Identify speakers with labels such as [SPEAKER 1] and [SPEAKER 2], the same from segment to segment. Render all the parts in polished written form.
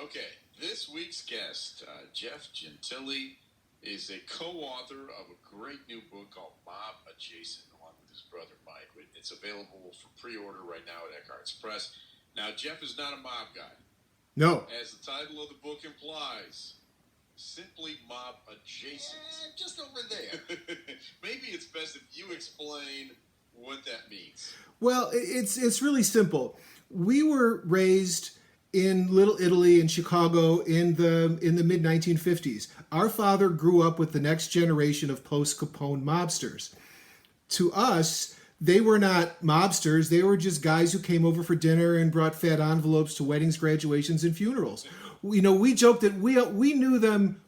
[SPEAKER 1] Okay, this week's guest, Jeff Gentile, is a co-author of a great new book called Mob Adjacent, along with his brother Mike. It's available for pre-order right now at Eckhartz Press. Now, Jeff is not a mob guy.
[SPEAKER 2] No.
[SPEAKER 1] As the title of the book implies, simply mob adjacent.
[SPEAKER 3] Just over there.
[SPEAKER 1] Maybe it's best if you explain what that means.
[SPEAKER 2] Well, it's really simple. We were raised in Little Italy in Chicago in the mid 1950s. Our father grew up with the next generation of post-Capone mobsters. To us, they were not mobsters. They were just guys who came over for dinner and brought fat envelopes to weddings, graduations, and funerals. We joked that we knew them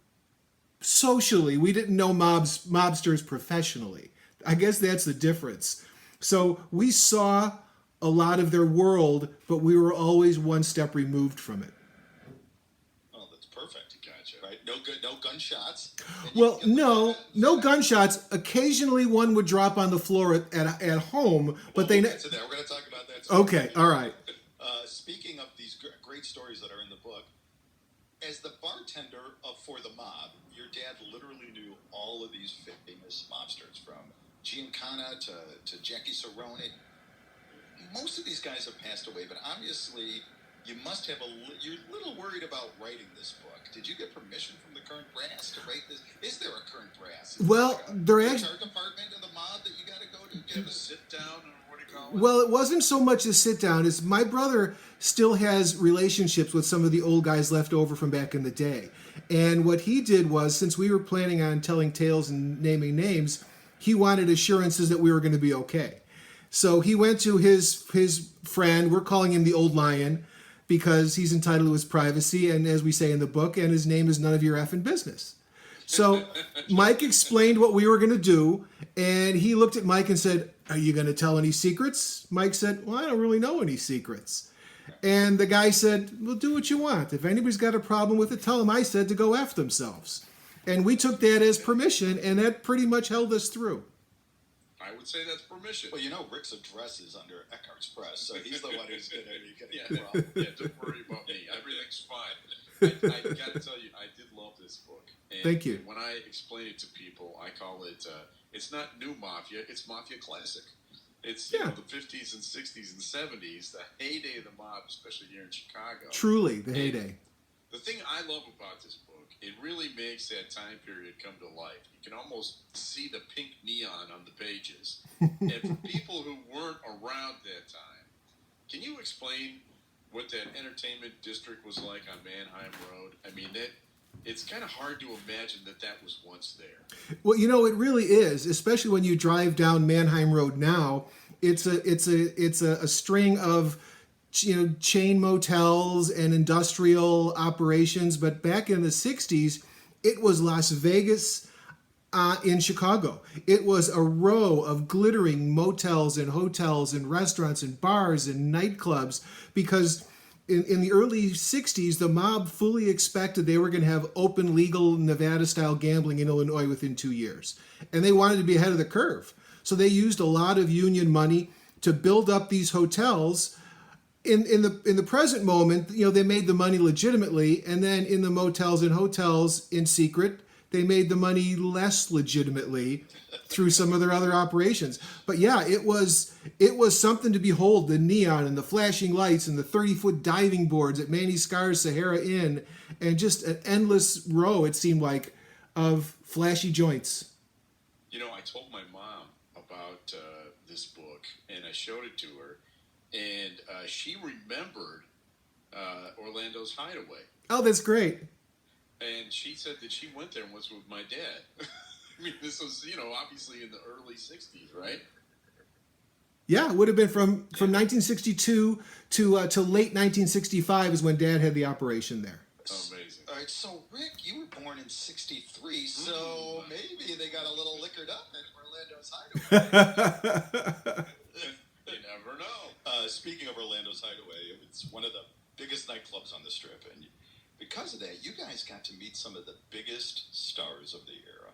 [SPEAKER 2] socially. We didn't know mobsters professionally. I guess that's the difference. So we saw a lot of their world, but we were always one step removed from it.
[SPEAKER 3] Oh, that's perfect. Gotcha. Right? No gunshots.
[SPEAKER 2] Well, no gunshots. Occasionally one would drop on the floor at home, but
[SPEAKER 3] we'll get to that. We're going to talk about that too.
[SPEAKER 2] Okay, all right.
[SPEAKER 3] Speaking of these great stories that are in the book, as the bartender for the mob, your dad literally knew all of these famous mobsters, from Giancana to Jackie Cerrone. Most of these guys have passed away, but obviously you must have you're a little worried about writing this book. Did you get permission from the current brass to write this? Is there a current brass?
[SPEAKER 2] Well, there actually
[SPEAKER 3] HR department of the mob that you got to go to?
[SPEAKER 1] Do you have a sit down, or what do you call it?
[SPEAKER 2] Well, it wasn't so much a sit down. It's my brother still has relationships with some of the old guys left over from back in the day. And what he did was, since we were planning on telling tales and naming names, he wanted assurances that we were going to be okay. So he went to his friend, we're calling him the Old Lion, because he's entitled to his privacy, and as we say in the book, and his name is none of your effing business. So Mike explained what we were going to do, and he looked at Mike and said, "Are you going to tell any secrets?" Mike said, "Well, I don't really know any secrets." And the guy said, "Well, do what you want. If anybody's got a problem with it, tell them I said to go F themselves." And we took that as permission, and that pretty much held us through.
[SPEAKER 1] I would say that's permission.
[SPEAKER 3] Well, Rick's address is under Eckhartz Press, so he's the one who's going to be getting
[SPEAKER 1] Yeah,
[SPEAKER 3] the problem.
[SPEAKER 1] yeah, don't worry about me. Everything's fine. I got to tell you, I did love this book. And
[SPEAKER 2] Thank you.
[SPEAKER 1] When I explain it to people, I call it, it's not new mafia, it's mafia classic. It's the 50s and 60s and 70s, the heyday of the mob, especially here in Chicago.
[SPEAKER 2] Truly, the heyday.
[SPEAKER 1] The thing I love about this book, it really makes that time period come to life. You can almost see the pink neon on the pages. And for people who weren't around that time, can you explain what that entertainment district was like on Mannheim Road? I mean, it's kind of hard to imagine that was once there.
[SPEAKER 2] Well, it really is, especially when you drive down Mannheim Road now. It's a string of chain motels and industrial operations, but back in the 60s, it was Las Vegas in Chicago. It was a row of glittering motels and hotels and restaurants and bars and nightclubs, because in the early 60s, the mob fully expected they were going to have open, legal, Nevada-style gambling in Illinois within 2 years. And they wanted to be ahead of the curve. So they used a lot of union money to build up these hotels. In the present moment, they made the money legitimately, and then in the motels and hotels in secret, they made the money less legitimately through some of their other operations. But yeah, it was something to behold, the neon and the flashing lights and the 30-foot diving boards at Manny Scar's Sahara Inn, and just an endless row, it seemed like, of flashy joints.
[SPEAKER 1] I told my mom about this book, and I showed it to her, and she remembered Orlando's Hideaway.
[SPEAKER 2] Oh, that's great.
[SPEAKER 1] And she said that she went there and was with my dad. I mean, this was, obviously in the early 60s, right?
[SPEAKER 2] Yeah, it would have been from 1962 to late 1965 is when Dad had the operation there.
[SPEAKER 1] Amazing.
[SPEAKER 3] All right, so Rick, you were born in 63, so maybe they got a little liquored up at Orlando's Hideaway.
[SPEAKER 1] You never know.
[SPEAKER 3] Speaking of Orlando's Hideaway, it's one of the biggest nightclubs on the Strip, and because of that, you guys got to meet some of the biggest stars of the era.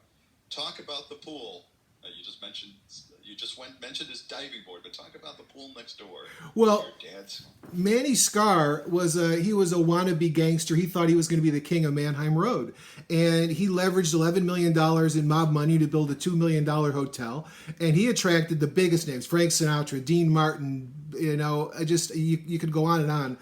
[SPEAKER 3] Talk about the pool. You just mentioned his diving board, but talk about the pool next door.
[SPEAKER 2] Well,
[SPEAKER 3] Your dad's.
[SPEAKER 2] Manny Scar was a wannabe gangster. He thought he was going to be the king of Mannheim Road, and he leveraged $11 million in mob money to build a $2 million hotel, and he attracted the biggest names: Frank Sinatra, Dean Martin. You could go on and on.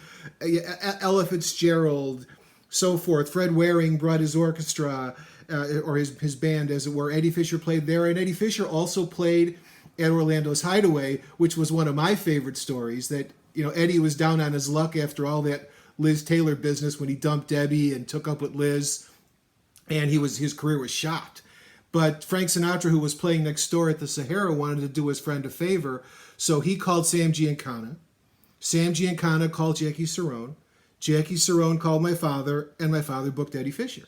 [SPEAKER 2] Ella Fitzgerald, so forth. Fred Waring brought his orchestra, or his band, as it were. Eddie Fisher played there, and Eddie Fisher also played at Orlando's Hideaway, which was one of my favorite stories. That Eddie was down on his luck after all that Liz Taylor business when he dumped Debbie and took up with Liz, and his career was shot. But Frank Sinatra, who was playing next door at the Sahara, wanted to do his friend a favor, so he called Sam Giancana. Sam Giancana called Jackie Cerrone. Jackie Cerrone called my father, and my father booked Eddie Fisher.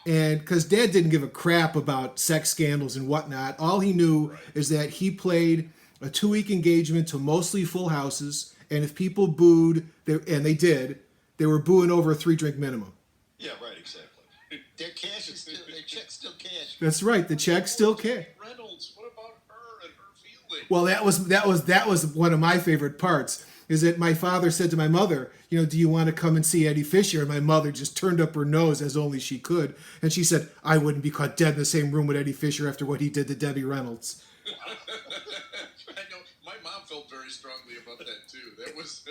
[SPEAKER 2] And because Dad didn't give a crap about sex scandals and whatnot, all he knew is that he played a 2-week engagement to mostly full houses, and if people booed, and they did, they were booing over a 3-drink minimum.
[SPEAKER 3] Yeah, right, exactly. Their check's still cash.
[SPEAKER 2] That's right, the check's still cash.
[SPEAKER 1] Reynolds, what about her and her feelings?
[SPEAKER 2] Well, that was one of my favorite parts. Is that my father said to my mother, do you want to come and see Eddie Fisher? And my mother just turned up her nose as only she could. And she said, I wouldn't be caught dead in the same room with Eddie Fisher after what he did to Debbie Reynolds.
[SPEAKER 1] I know. My mom felt very strongly about that, too.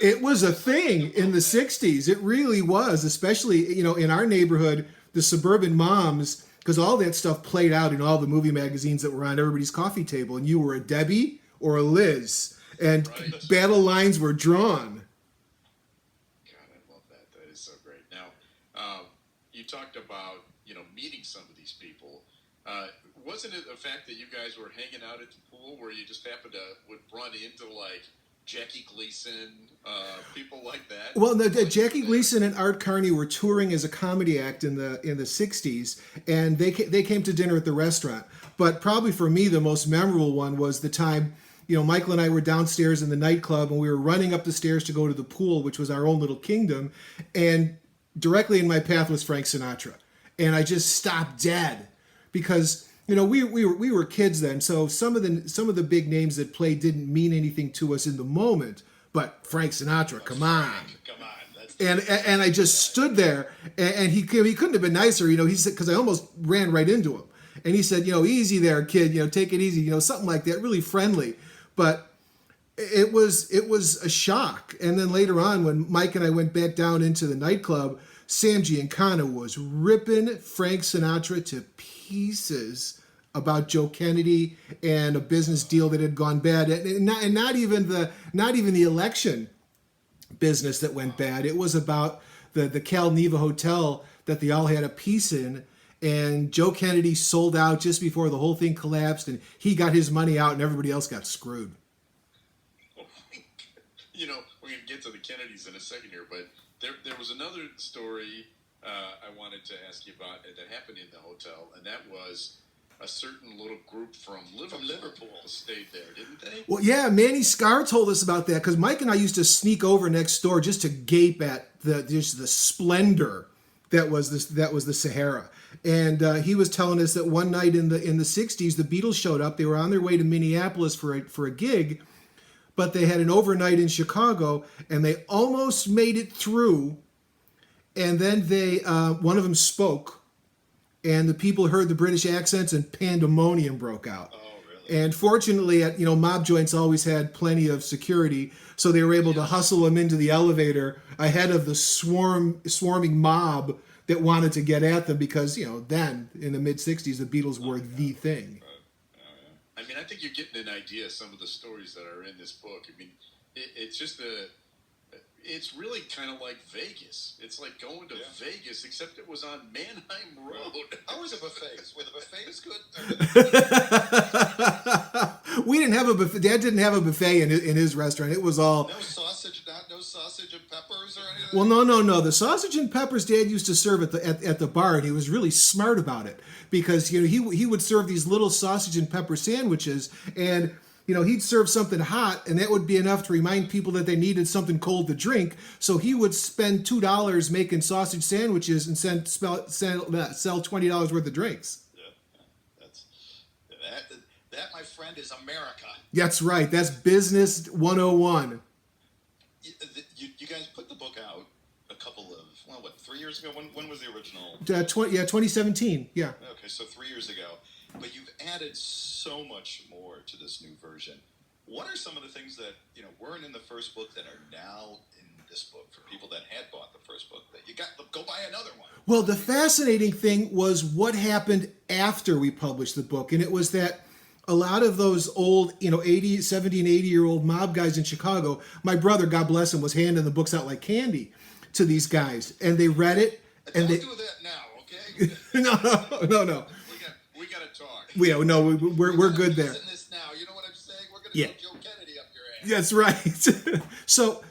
[SPEAKER 2] It was a thing in the 60s. It really was, especially, in our neighborhood, the suburban moms, because all that stuff played out in all the movie magazines that were on everybody's coffee table. And you were a Debbie or a Liz. And battle lines were drawn.
[SPEAKER 1] God, I love that. That is so great. Now, you talked about, meeting some of these people. Wasn't it the fact that you guys were hanging out at the pool where you just happened to would run into, like, Jackie Gleason, people like that?
[SPEAKER 2] Well, Jackie Gleason and Art Carney were touring as a comedy act in the 60s, and they came to dinner at the restaurant. But probably for me, the most memorable one was the time Michael and I were downstairs in the nightclub, and we were running up the stairs to go to the pool, which was our own little kingdom. And directly in my path was Frank Sinatra. And I just stopped dead because, we were kids then. So some of the big names that played didn't mean anything to us in the moment. But Frank Sinatra, come on. And I just stood there, and he couldn't have been nicer. He said, because I almost ran right into him. And he said, easy there, kid, take it easy, something like that, really friendly. But it was a shock. And then later on, when Mike and I went back down into the nightclub, Sam Giancana was ripping Frank Sinatra to pieces about Joe Kennedy and a business deal that had gone bad, and not even the election business that went bad. It was about the Cal Neva Hotel that they all had a piece in. And Joe Kennedy sold out just before the whole thing collapsed, and he got his money out, and everybody else got screwed.
[SPEAKER 1] We're going to get to the Kennedys in a second here, but there was another story I wanted to ask you about that happened in the hotel, and that was a certain little group from Liverpool stayed there, didn't they?
[SPEAKER 2] Well, yeah, Manny Scar told us about that, because Mike and I used to sneak over next door just to gape at the splendor that was the Sahara. And he was telling us that one night in the 60s, the Beatles showed up. They were on their way to Minneapolis for a gig, but they had an overnight in Chicago, and they almost made it through. And then one of them spoke, and the people heard the British accents, and pandemonium broke out.
[SPEAKER 3] Oh, really?
[SPEAKER 2] And fortunately, mob joints always had plenty of security, so they were able to hustle them into the elevator ahead of the swarming mob that wanted to get at them, because, then, in the mid-'60s, the Beatles were the thing.
[SPEAKER 1] I mean, I think you're getting an idea of some of the stories that are in this book. I mean, it's really kind of like Vegas. It's like going to Vegas, except it was on Mannheim Road.
[SPEAKER 3] How was the buffets? Were the buffets good?
[SPEAKER 2] We didn't have a buffet. Dad didn't have a buffet in his restaurant. It was all...
[SPEAKER 3] No sausage and peppers or anything?
[SPEAKER 2] Well, no. The sausage and peppers Dad used to serve at the bar, and he was really smart about it, because he would serve these little sausage and pepper sandwiches, and he'd serve something hot, and that would be enough to remind people that they needed something cold to drink. So he would spend $2 making sausage sandwiches and sell $20 worth of drinks.
[SPEAKER 3] Yeah. That, my friend, is America.
[SPEAKER 2] That's right. That's Business 101.
[SPEAKER 3] You guys put the book out a couple of, 3 years ago? When was the original?
[SPEAKER 2] 2017. Yeah.
[SPEAKER 3] Okay, so 3 years ago. But you've added so much more to this new version. What are some of the things that weren't in the first book that are now in this book for people that had bought the first book that you got to go buy another one?
[SPEAKER 2] Well, the fascinating thing was what happened after we published the book, and it was that a lot of those old, 70 and 80-year-old mob guys in Chicago, my brother, God bless him, was handing the books out like candy to these guys, and they read it. And
[SPEAKER 3] Don't
[SPEAKER 2] they
[SPEAKER 3] do that now, okay?
[SPEAKER 2] No.
[SPEAKER 1] We got to talk.
[SPEAKER 2] We're good there.
[SPEAKER 3] Using this now. You know what I'm saying? We're going to
[SPEAKER 2] Yeah.
[SPEAKER 3] throw Joe Kennedy up your ass.
[SPEAKER 2] That's right.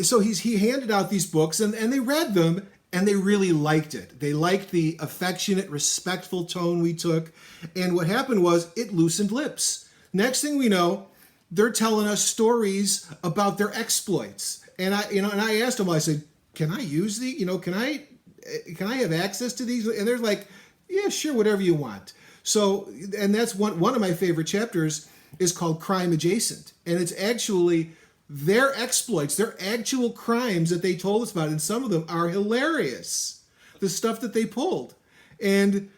[SPEAKER 2] So he handed out these books, and they read them, and they really liked it. They liked the affectionate, respectful tone we took. And what happened was it loosened lips. Next thing we know, they're telling us stories about their exploits. And I asked them, I said, can I use the, can I have access to these? And they're like, yeah, sure, whatever you want. So, and that's one of my favorite chapters is called Crime Adjacent. And it's actually their exploits, their actual crimes that they told us about. And some of them are hilarious, the stuff that they pulled. And,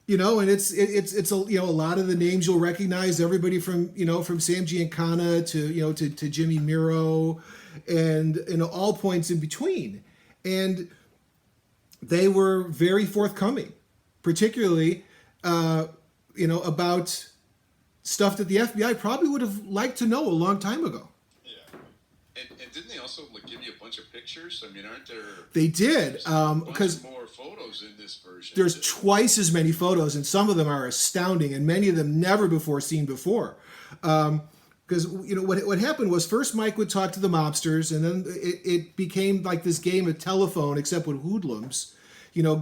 [SPEAKER 2] and it's a lot of the names you'll recognize, everybody from Sam Giancana to Jimmy Miro and, all points in between. And they were very forthcoming, particularly, about stuff that the FBI probably would have liked to know a long time ago.
[SPEAKER 1] Yeah. And didn't they also give you a bunch of pictures? I mean, aren't there...
[SPEAKER 2] They did,
[SPEAKER 1] because more photos in this version.
[SPEAKER 2] There's twice as many photos, and some of them are astounding, and many of them never before seen before. Because what happened was first Mike would talk to the mobsters, and then it became like this game of telephone, except with hoodlums.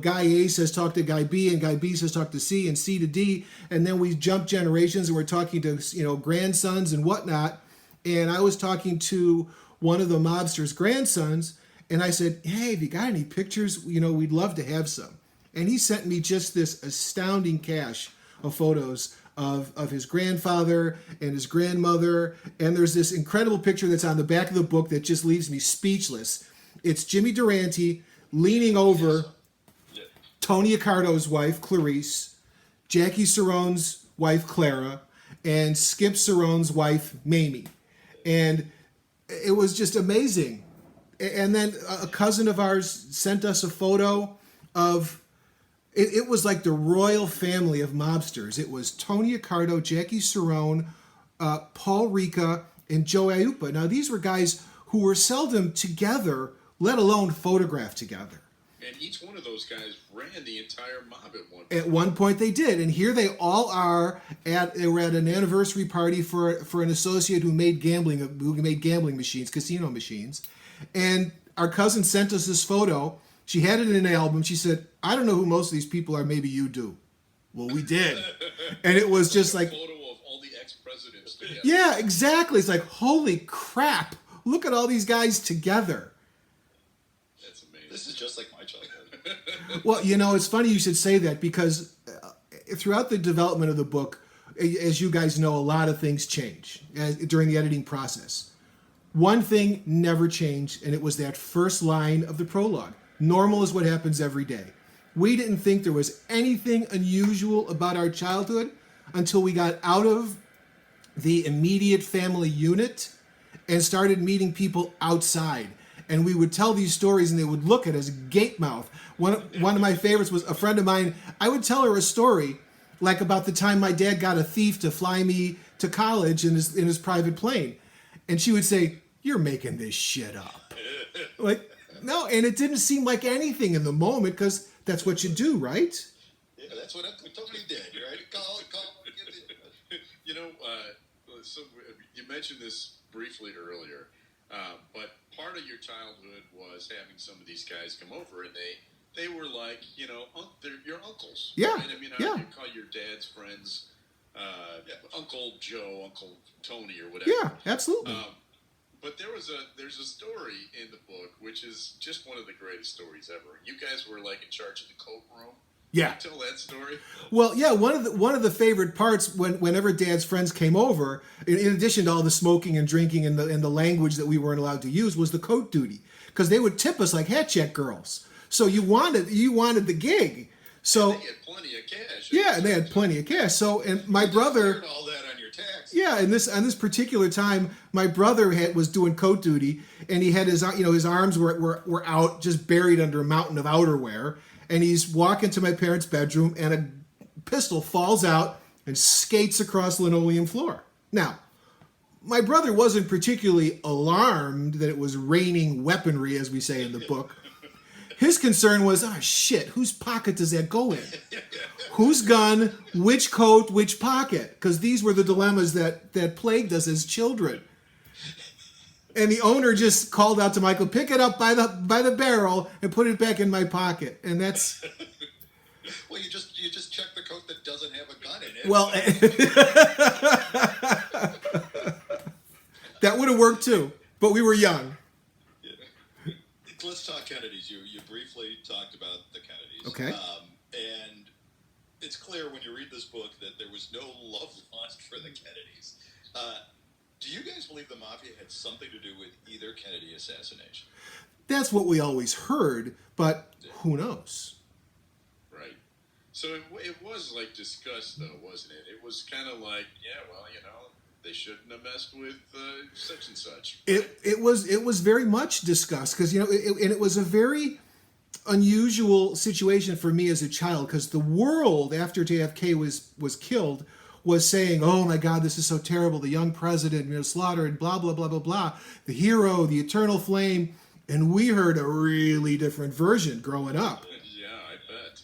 [SPEAKER 2] Guy A says talk to Guy B, and Guy B says talk to C, and C to D, and then we jump generations, and we're talking to grandsons and whatnot. And I was talking to one of the mobsters' grandsons, and I said, "Hey, have you got any pictures? We'd love to have some." And he sent me just this astounding cache of photos of his grandfather and his grandmother. And there's this incredible picture that's on the back of the book that just leaves me speechless. It's Jimmy Durante leaning over Tony Accardo's wife, Clarice, Jackie Cerrone's wife, Clara, and Skip Cerrone's wife, Mamie. And it was just amazing. And then a cousin of ours sent us a photo of... It was like the royal family of mobsters. It was Tony Accardo, Jackie Cerrone, Paul Rica, and Joe Iuppa. Now, these were guys who were seldom together, let alone photographed together.
[SPEAKER 1] And each one of those guys ran the entire mob at one point.
[SPEAKER 2] At one point they did. And here they all are they were at an anniversary party for an associate who made gambling machines, casino machines. And our cousin sent us this photo. She had it in an album. She said, "I don't know who most of these people are. Maybe you do." Well, we did. And it was just like...
[SPEAKER 1] a photo of all the ex-presidents together.
[SPEAKER 2] Yeah, exactly. It's like, holy crap. Look at all these guys together.
[SPEAKER 1] That's amazing.
[SPEAKER 3] This is just like my childhood.
[SPEAKER 2] Well, it's funny you should say that because throughout the development of the book, as you guys know, a lot of things change during the editing process. One thing never changed, and it was that first line of the prologue. Normal is what happens every day. We didn't think there was anything unusual about our childhood until we got out of the immediate family unit and started meeting people outside. And we would tell these stories and they would look at us gape mouth. One of my favorites was a friend of mine. I would tell her a story like about the time my dad got a thief to fly me to college in his private plane. And she would say, "You're making this shit up." Like, no, and it didn't seem like anything in the moment because that's what you do, right?
[SPEAKER 3] Yeah, that's what Uncle Tony did, right? Call.
[SPEAKER 1] So you mentioned this briefly earlier, but part of your childhood was having some of these guys come over, and they were like, they're your uncles.
[SPEAKER 2] Yeah,
[SPEAKER 1] right? I mean,
[SPEAKER 2] yeah.
[SPEAKER 1] You call your dad's friends Uncle Joe, Uncle Tony, or whatever.
[SPEAKER 2] Yeah, absolutely.
[SPEAKER 1] But there's a story in the book which is just one of the greatest stories ever. You guys were like in charge of the coat room.
[SPEAKER 2] Yeah.
[SPEAKER 1] Can you tell that story?
[SPEAKER 2] Well, yeah, one of the favorite parts whenever Dad's friends came over, in addition to all the smoking and drinking and the language that we weren't allowed to use, was the coat duty, because they would tip us like hat check girls. So you wanted the gig. So
[SPEAKER 1] They had plenty of cash.
[SPEAKER 2] yeah, and they had plenty of cash. So and my brother.
[SPEAKER 3] Earn all that on your tax.
[SPEAKER 2] Yeah, and on this particular time, my brother was doing coat duty, and he had his arms were out, just buried under a mountain of outerwear, and he's walking to my parents' bedroom, and a pistol falls out and skates across the linoleum floor. Now, my brother wasn't particularly alarmed that it was raining weaponry, as we say in the book. His concern was, oh shit, whose pocket does that go in? Whose gun, which coat, which pocket? Because these were the dilemmas that plagued us as children. And the owner just called out to Michael, pick it up by the barrel and put it back in my pocket. And that's...
[SPEAKER 3] Well, you just check the coat that doesn't have a gun in it.
[SPEAKER 2] Well, that would have worked too, but we were young.
[SPEAKER 3] Yeah. Let's talk Kennedys. You briefly talked about the Kennedys.
[SPEAKER 2] Okay.
[SPEAKER 3] And it's clear when you read this book that there was no love lost for the Kennedys. Do you guys believe the mafia had something to do with either Kennedy assassination?
[SPEAKER 2] That's what we always heard, but who knows?
[SPEAKER 1] Right. So it was like discussed, though, wasn't it? It was kind of like, yeah, well, they shouldn't have messed with such and such. Right?
[SPEAKER 2] It was very much discussed because and it was a very unusual situation for me as a child, because the world after JFK was killed was saying, oh my God, this is so terrible, the young president slaughtered, blah blah blah blah blah, the hero, the eternal flame, and we heard a really different version growing up.
[SPEAKER 1] Yeah, I bet.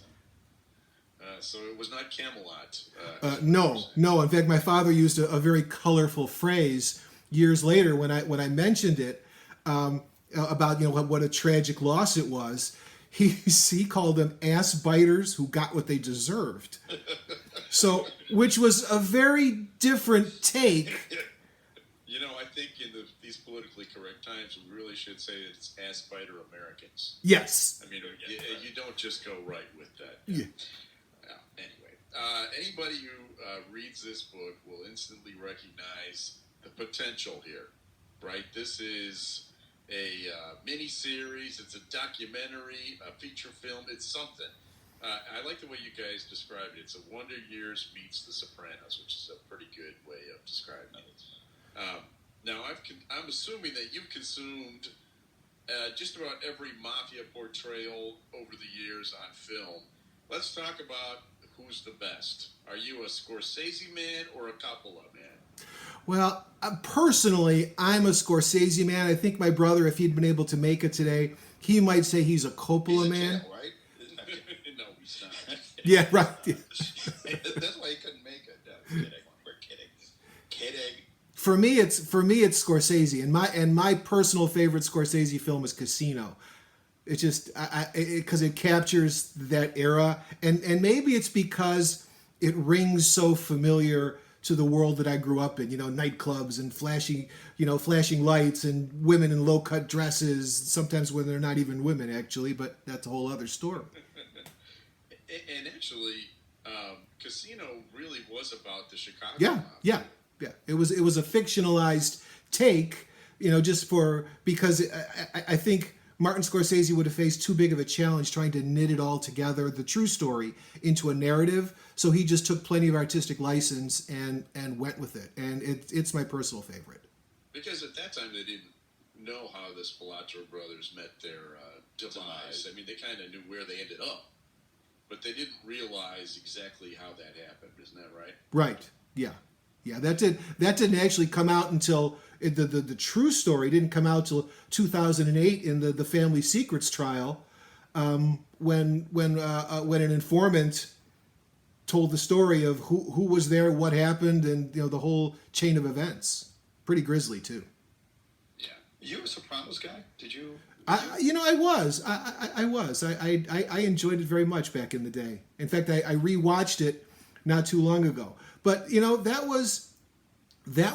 [SPEAKER 1] So it was not Camelot.
[SPEAKER 2] No. In fact, my father used a very colorful phrase years later when I mentioned it about what a tragic loss it was. He called them ass biters who got what they deserved. So, which was a very different take.
[SPEAKER 1] I think in these politically correct times, we really should say it's ass biter Americans.
[SPEAKER 2] Yes.
[SPEAKER 1] I mean, you don't just go right with that.
[SPEAKER 2] Yeah.
[SPEAKER 1] Anyway, anybody who reads this book will instantly recognize the potential here, right? This is a mini-series, it's a documentary, a feature film, it's something. I like the way you guys described it. It's a Wonder Years meets The Sopranos, which is a pretty good way of describing it. Now, I'm assuming that you've consumed just about every mafia portrayal over the years on film. Let's talk about who's the best. Are you a Scorsese man or a Coppola man?
[SPEAKER 2] Well, personally, I'm a Scorsese man. I think my brother, if he'd been able to make it today, he might say he's a Coppola man.
[SPEAKER 3] Jail, right?
[SPEAKER 1] No, he's not.
[SPEAKER 2] Yeah, right.
[SPEAKER 3] That's why he couldn't make it. No, kidding. We're kidding. Kidding.
[SPEAKER 2] For me, it's Scorsese, and my personal favorite Scorsese film is Casino. It's just because it captures that era, and maybe it's because it rings so familiar to the world that I grew up in. Nightclubs and flashing lights and women in low-cut dresses. Sometimes when they're not even women, actually, but that's a whole other story.
[SPEAKER 1] And actually, Casino really was about the Chicago
[SPEAKER 2] Yeah. It was a fictionalized take, because I think Martin Scorsese would have faced too big of a challenge trying to knit it all together, the true story, into a narrative. So he just took plenty of artistic license and went with it. And it's my personal favorite.
[SPEAKER 1] Because at that time they didn't know how the Spilotro brothers met their demise. I mean, they kind of knew where they ended up, but they didn't realize exactly how that happened. Isn't that right?
[SPEAKER 2] Right. Yeah. That didn't actually come out until the true story didn't come out till 2008 in the Family Secrets trial, when an informant told the story of who was there, what happened, and the whole chain of events. Pretty grisly too.
[SPEAKER 3] Yeah. You a Sopranos guy? Did you?
[SPEAKER 2] I was. I was. I enjoyed it very much back in the day. In fact, I rewatched it not too long ago. But that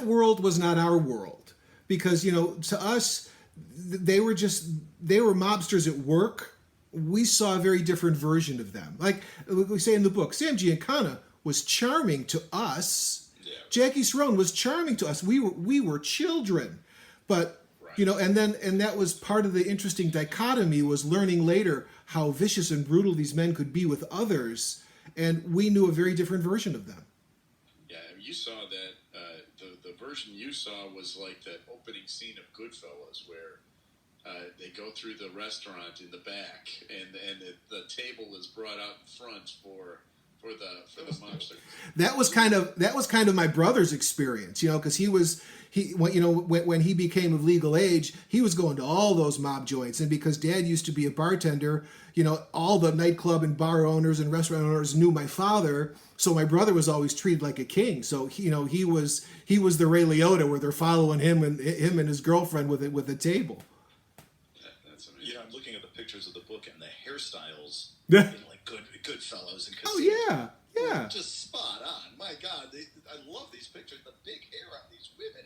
[SPEAKER 2] world was not our world, because to us they were mobsters at work, we saw a very different version of them. Like we say in the book, Sam Giancana was charming to us.
[SPEAKER 3] Yeah.
[SPEAKER 2] Jackie Cerrone was charming to us. We were children, but
[SPEAKER 1] Right.
[SPEAKER 2] you know, and that was part of the interesting dichotomy, was learning later how vicious and brutal these men could be with others, and we knew a very different version of them.
[SPEAKER 1] Yeah, you saw that. The version you saw was like that opening scene of Goodfellas, where they go through the restaurant in the back, and the table is brought out in front for the mobster.
[SPEAKER 2] That was kind of my brother's experience, you know, because when he became of legal age, he was going to all those mob joints, and because Dad used to be a bartender, you know, all the nightclub and bar owners and restaurant owners knew my father, so my brother was always treated like a king. So he was the Ray Liotta, where they're following him and his girlfriend with a table.
[SPEAKER 1] That's amazing.
[SPEAKER 3] You know, I'm looking at the pictures of the book and the hairstyles
[SPEAKER 2] Yeah.
[SPEAKER 3] in like Goodfellas and
[SPEAKER 2] Oh
[SPEAKER 3] Casino.
[SPEAKER 2] yeah.
[SPEAKER 3] Just spot on. My God, I love these pictures. The big hair on these women.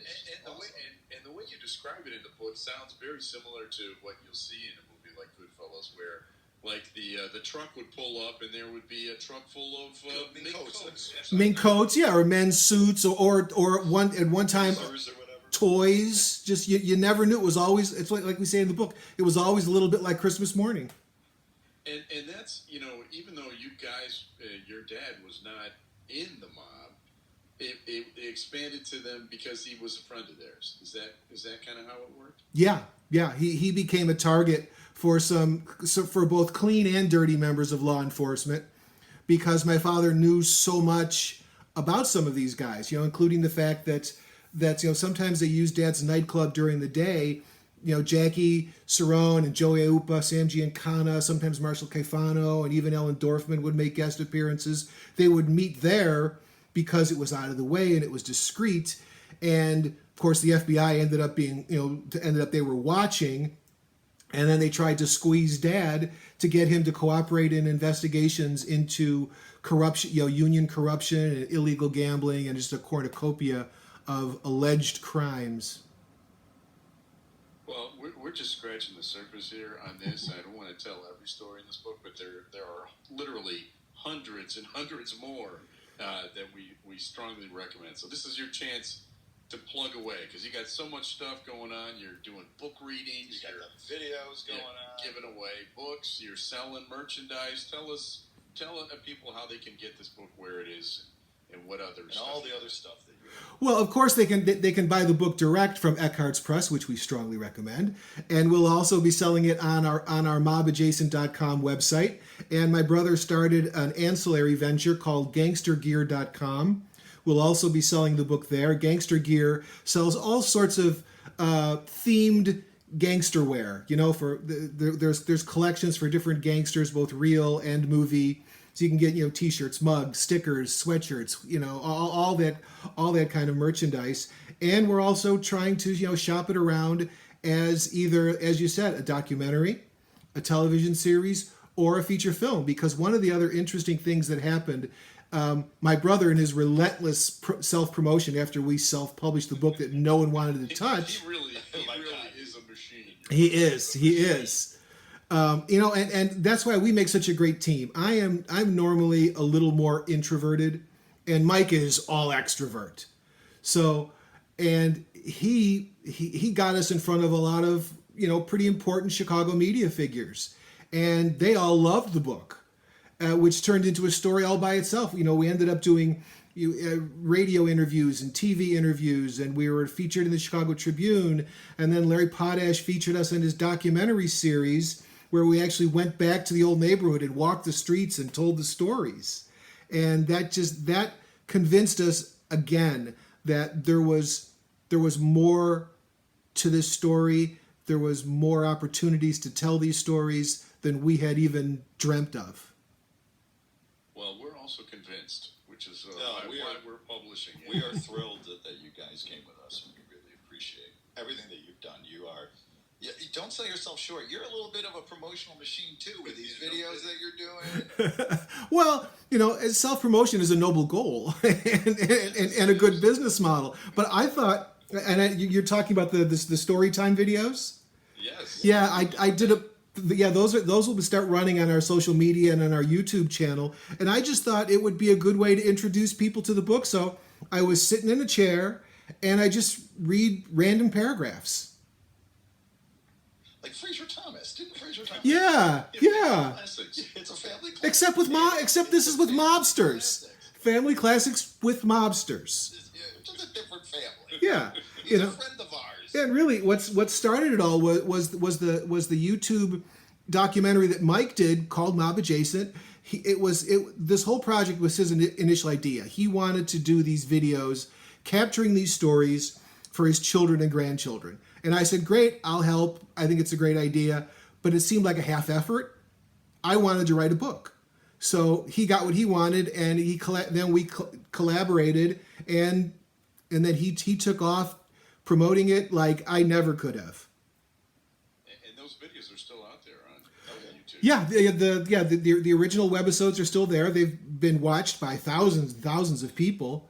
[SPEAKER 1] And the way you describe it in the book sounds very similar to what you'll see in a movie like Goodfellas, where like the truck would pull up and there would be a truck full of mink coats.
[SPEAKER 2] Mink coats, yeah, or men's suits, or at one time
[SPEAKER 3] Scissors or whatever.
[SPEAKER 2] toys. Just you never knew. It was always, it's like we say in the book, it was always a little bit like Christmas morning.
[SPEAKER 1] And that's, you know, even though you guys, your dad was not in the mob, it expanded to them because he was a friend of theirs. Is that kind of how it worked?
[SPEAKER 2] Yeah. He became a target for for both clean and dirty members of law enforcement, because my father knew so much about some of these guys, you know, including the fact that you know, sometimes they used Dad's nightclub during the day. You know, Jackie Cerrone and Joey Aiuppa, Sam Giancana, sometimes Marshall Caifano, and even Ellen Dorfman would make guest appearances. They would meet there because it was out of the way and it was discreet. And of course, the FBI ended up they were watching, and then they tried to squeeze Dad to get him to cooperate in investigations into corruption, you know, union corruption and illegal gambling, and just a cornucopia of alleged crimes.
[SPEAKER 1] Well, we're just scratching the surface here on this. I don't want to tell every story in this book, but there are literally hundreds and hundreds more that we strongly recommend. So this is your chance to plug away, because you got so much stuff going on. You're doing book readings,
[SPEAKER 3] You got the videos going on.
[SPEAKER 1] giving away books, you're selling merchandise. Tell people how they can get this book, where it is, and what other
[SPEAKER 3] And
[SPEAKER 1] stuff.
[SPEAKER 3] all the other stuff that you're
[SPEAKER 2] Well, of course, they can buy the book direct from Eckhartz Press, which we strongly recommend, and we'll also be selling it on our mobadjacent.com website. And my brother started an ancillary venture called gangstergear.com. We'll also be selling the book there. Gangster Gear sells all sorts of themed gangster wear. You know, there's collections for different gangsters, both real and movie. So you can get, you know, T-shirts, mugs, stickers, sweatshirts, you know, all that kind of merchandise. And we're also trying to, you know, shop it around as either, as you said, a documentary, a television series, or a feature film. Because one of the other interesting things that happened, my brother, in his relentless self-promotion after we self-published the book that no one wanted to touch.
[SPEAKER 1] He really is a machine.
[SPEAKER 2] He is. You know, and that's why we make such a great team. I'm normally a little more introverted, and Mike is all extrovert. So, and he got us in front of a lot of, you know, pretty important Chicago media figures, and they all loved the book, which turned into a story all by itself. You know, we ended up doing radio interviews and TV interviews, and we were featured in the Chicago Tribune, and then Larry Potash featured us in his documentary series, where we actually went back to the old neighborhood and walked the streets and told the stories. And that convinced us again that there was more to this story. There was more opportunities to tell these stories than we had even dreamt of.
[SPEAKER 1] Well, we're also convinced, which is
[SPEAKER 3] No,
[SPEAKER 1] why we're publishing it.
[SPEAKER 3] We are thrilled that you guys came with us, and we really appreciate everything that you've done. Don't sell yourself short. You're a little bit of a promotional machine too with these videos that you're doing.
[SPEAKER 2] Well, you know, self-promotion is a noble goal and a good business model. But I thought, and you're talking about the story time videos?
[SPEAKER 1] Yes.
[SPEAKER 2] Yeah, I did Yeah, those will start running on our social media and on our YouTube channel. And I just thought it would be a good way to introduce people to the book. So I was sitting in a chair and I just read random paragraphs.
[SPEAKER 3] Like Fraser Thomas. Didn't Fraser Thomas?
[SPEAKER 2] Yeah.
[SPEAKER 3] Classics. It's a family classic.
[SPEAKER 2] Except this is with mobsters. Family classics with mobsters.
[SPEAKER 3] It's a different family.
[SPEAKER 2] Yeah.
[SPEAKER 3] He's a friend of ours.
[SPEAKER 2] Yeah, and really, what started it all was the YouTube documentary that Mike did called Mob Adjacent. This whole project was his initial idea. He wanted to do these videos capturing these stories for his children and grandchildren. And I said, great, I'll help. I think it's a great idea. But it seemed like a half effort. I wanted to write a book. So he got what he wanted, and then we collaborated, and then he took off promoting it like I never could have.
[SPEAKER 1] And those videos are still out there on YouTube.
[SPEAKER 2] Yeah, the original webisodes are still there. They've been watched by thousands and thousands of people.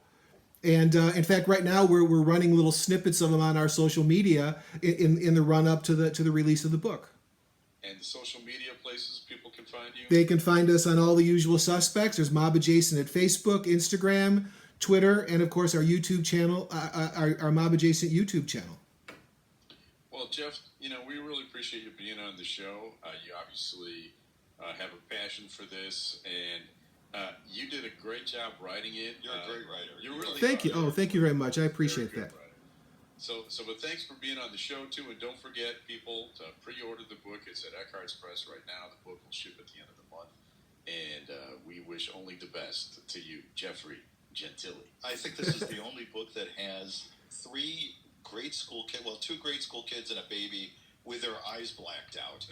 [SPEAKER 2] And in fact, right now we're running little snippets of them on our social media in the run up to the release of the book.
[SPEAKER 1] And the social media places people can find you?
[SPEAKER 2] They can find us on all the usual suspects. There's Mob Adjacent at Facebook, Instagram, Twitter, and of course our YouTube channel, our Mob Adjacent YouTube channel.
[SPEAKER 1] Well, Jeff, we really appreciate you being on the show. You obviously have a passion for this, and you did a great job writing it.
[SPEAKER 3] You're a great writer.
[SPEAKER 1] You really
[SPEAKER 2] Thank
[SPEAKER 1] are.
[SPEAKER 2] you. Oh, thank you very much. I appreciate
[SPEAKER 1] Very
[SPEAKER 2] that.
[SPEAKER 1] good writer. But thanks for being on the show too, and don't forget, people, to pre-order the book. It's at Eckhartz Press right now. The book will ship at the end of the month, and we wish only the best to you, Jeffrey Gentile.
[SPEAKER 3] I think this is the only book that has two grade school kids and a baby with their eyes blacked out.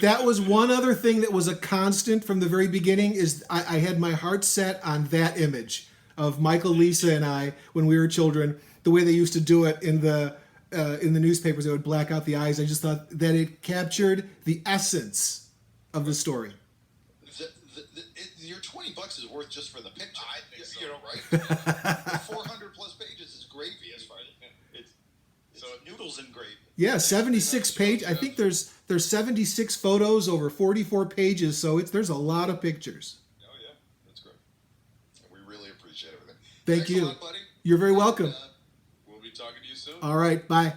[SPEAKER 2] That was one other thing that was a constant from the very beginning. Is I had my heart set on that image of Michael, Lisa, and I when we were children. The way they used to do it in the newspapers, they would black out the eyes. I just thought that it captured the essence of the story.
[SPEAKER 3] Your $20 is worth just for the picture.
[SPEAKER 1] I think so.
[SPEAKER 3] Right? 400 plus pages is gravy as far as it's noodles and gravy.
[SPEAKER 2] Yeah, 76 page. I think there's 76 photos over 44 pages, so there's a lot of pictures.
[SPEAKER 3] Oh yeah, that's great. And we really appreciate everything.
[SPEAKER 2] Thanks
[SPEAKER 3] Thanks
[SPEAKER 2] you.
[SPEAKER 3] a lot, buddy.
[SPEAKER 2] You're very welcome.
[SPEAKER 1] We'll be talking to you soon.
[SPEAKER 2] All right, bye.